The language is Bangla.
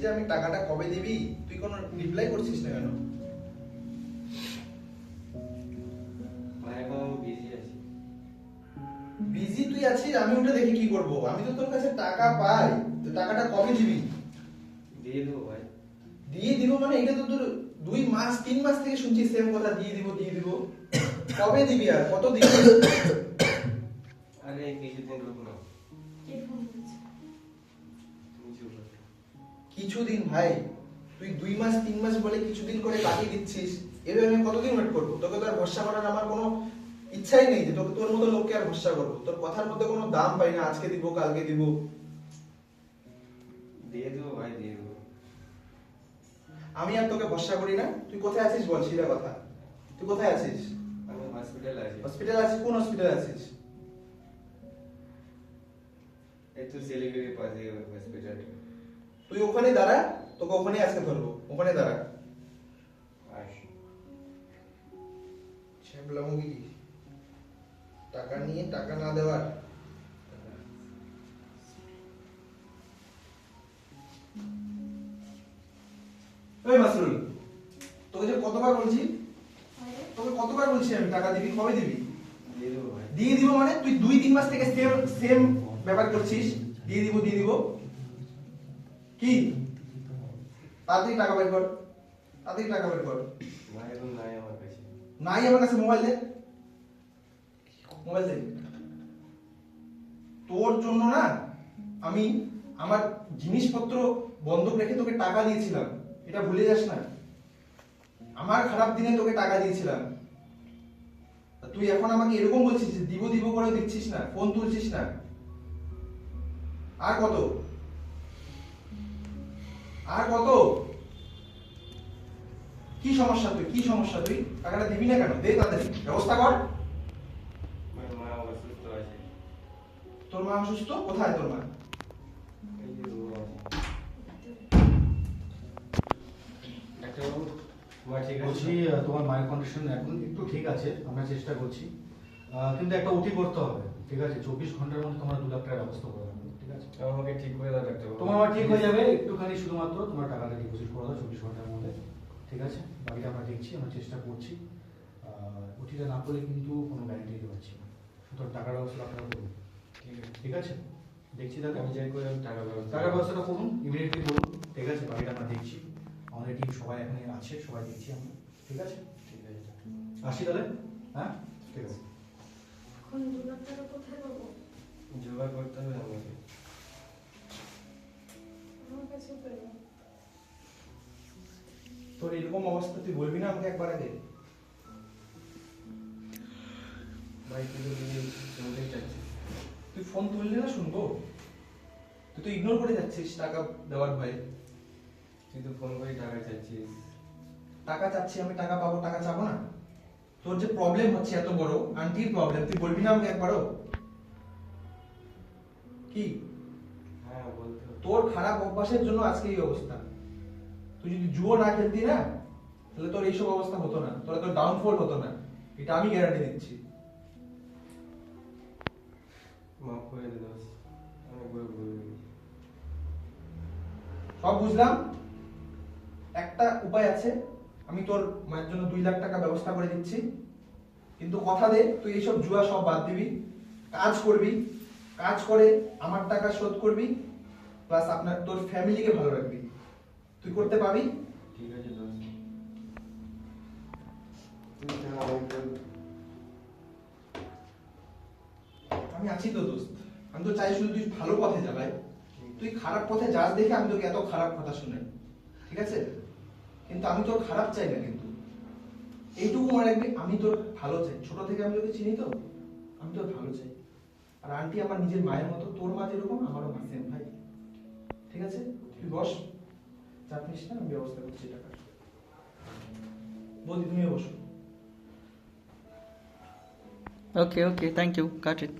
যে আমি টাকাটা কবে দিবি, তুই কোনো রিপ্লাই করছিস না কেন? ভাই এখন বিজি আছি। বিজি তুই আছিস, আমি ওটা দেখে কি করব? আমি তো তোর কাছে টাকা পাই, তো টাকাটা কবে দিবি? দিয়ে দেবো ভাই। দিয়ে দিব মানে এটা তো তোর 2 মাস 3 মাস থেকে শুনছি সেম কথা, দিয়ে দিব দিয়ে দিব। কবে দিবি আর কত দিবি? আরে কিছুদিন রুক না। কে ফোন করেছে? তুমি চুপ করো। কিছুদিন ভাই, তুই 2 মাস 3 মাস বলে কিছুদিন করে কাটিয়ে দিচ্ছিস। এভাবে আমি কতদিন ওয়েট করবো? তোকে তো আর ভরসা করার আমার কোনো ইচ্ছাই নেই যে তোকে তোর মতো লোককে আর ভরসা করবো। তোর কথার মধ্যে কোনো দাম পাই না, আজকে দিব কালকে দিব। দিয়ে দেবো ভাই, দিয়ে দেবো। আমি আর তোকে ভরসা করি না। তুই কোথায় আছিস বল, সিধা কথা। তুই কোথায় আছিস? আমি হসপিটালে আছি। হসপিটাল আছিস? কোন হসপিটাল আছিস? এই তো শিলিগুড়ির পাশে হসপিটালে। তুই ওখানে দাঁড়া, তোকে ওখানে আজকে ধরবো। ওখানে দাঁড়া। আস। শ্যামলামগিরি টাকা নিয়ে টাকা না দেওয়ার। ওই মাসরুল, তোকে যে কতবার বলছি, তোকে কতবার বলছি আমি টাকা দিবি, কবে দিবি? দিয়ে দেবো ভাই। দিয়ে দিব মানে তুই 2-3 মাস থেকে সেম সেম ব্যাপার করছিস। দিয়ে দিব দিয়ে দিব কি? তাড়াতাড়ি টাকা বের কর, তাড়াতাড়ি টাকা বের কর। ভাই এখন নাই আমার কাছে। নাই আমার কাছে? মোবাইল দে, মোবাইল দে। তোর জন্য না আমি আমার জিনিসপত্র বন্ধক রেখে তোকে টাকা দিয়েছিলাম, এটা ভুলে যাস না। আমার খারাপ দিনে তোকে টাকা দিয়েছিলাম, আর তুই এখন আমাকে এরকম বলছিস যে দিব দিব করে দিচ্ছিস না, ফোন তুলছিস না। আর কত, আর কত? কি সমস্যা তুই, কি সমস্যা তুই? টাকাটা দিবি না কেন? দে তাড়াতাড়ি, ব্যবস্থা কর। ভাই মা অসুস্থ আছে। তোর মা অসুস্থ? কোথায় তোর মা? এই যে রুমে আছে। ডাক্তারবাবু, মা ঠিক আছে? বলছি তোমার মায়ের কন্ডিশন এখন একটু ঠিক আছে, আমরা চেষ্টা করছি, কিন্তু একটা ওটি করতে হবে, ঠিক আছে? 24 ঘন্টার মধ্যে তোমার 2 লাখ টাকার ব্যবস্থা করে দেবো, ঠিক আছে? আমাকে ঠিক করে দাও ডাক্তারবাবু। তোমার আবার ঠিক হয়ে যাবে, একটুখানি শুধুমাত্র তোমার টাকাটা ডিপোজিট করে দাও 24 ঘন্টার মধ্যে, ঠিক আছে? বাকিটা আমরা দেখছি, আমরা চেষ্টা করছি। ওটিটা না করলে কিন্তু কোনো গ্যারান্টি দিতে পারছি না, সুতরাং টাকার ব্যবস্থা আপনারা করুন, ঠিক আছে। ঠিক আছে? দেখছি দাদা, আমি যাই করে টাকা ব্যবস্থা। টাকার ব্যবস্থাটা করুন, ইমিডিয়েটলি করুন, ঠিক আছে? বাকিটা আমরা দেখছি, আমাদের টিম সবাই এখানে আছে, সবাই দেখছি আমরা, ঠিক আছে? ঠিক আছে। আসি তাহলে, হ্যাঁ, ঠিক আছে। এখন 2 লাখ টাকা কোথায় পাবো? জোগাড় করতে হবে আমাকে। আমার কাছেও পেলো। তোর এরকম অবস্থা তুই বলবি না আমাকে একবার আগে? ভাই তুই তো নিজে শুনতেই চাচ্ছিস। তুই ফোন তুললে না শুনবো? তুই তো ইগনোর করে যাচ্ছিস টাকা দেওয়ার ভয়ে। তুই তো ফোন করে টাকা চাচ্ছিস। টাকা চাচ্ছি আমি, টাকা পাবো, টাকা চাবো না? তোর যে প্রবলেম হচ্ছে এত বড়, আন্টির প্রবলেম, তুই বলবি না আমাকে একবারও? কি হ্যাঁ বলতে হবে। তোর খারাপ অভ্যাসের জন্য আজকে এই অবস্থা। তুই যদি জুয়ো না খেলতি না, তাহলে তোর এইসব অবস্থা হতো না, তোর এত ডাউনফল হতো না, এটা আমি গ্যারান্টি দিচ্ছি। মাফ করে দে দোস্ত, আমি বলে বলবি। সব বুঝলাম, একটা উপায় আছে, আমি তোর মায়ের জন্য 2 লাখ টাকা ব্যবস্থা করে দিচ্ছি, কিন্তু কথা দে তুই এইসব জুয়া সব বাদ দিবি, কাজ করবি, কাজ করে আমার টাকা শোধ করবি, প্লাস আপনার তোর ফ্যামিলিকে ভালো রাখবি। তুই করতে পারবি? ঠিক আছে দোস্ত। তুই তো আমাকে আমি আছি তো দোস্ত, আমি তো চাই শুধু তুই ভালো পথে যা ভাই। তুই খারাপ পথে যাস দেখে আমি তোকে এত খারাপ কথা শুনাই, ঠিক আছে? কিন্তু আমি তোর খারাপ চাই না, কিন্তু এইটুকু মনে রাখবি আমি তোর ভালো চাই। ছোট থেকে আমি তোকে চিনি তো, আমি তোর ভালো চাই। আর আন্টি আমার নিজের মায়ের মতো, তোর মা যেরকম আমারও মা সেম ভাই, ঠিক আছে? তুই বস, চাপ নিস না, আমি ব্যবস্থা করছি টাকার। বৌদি তুমিও বসো। Okay, okay, thank you. Got it.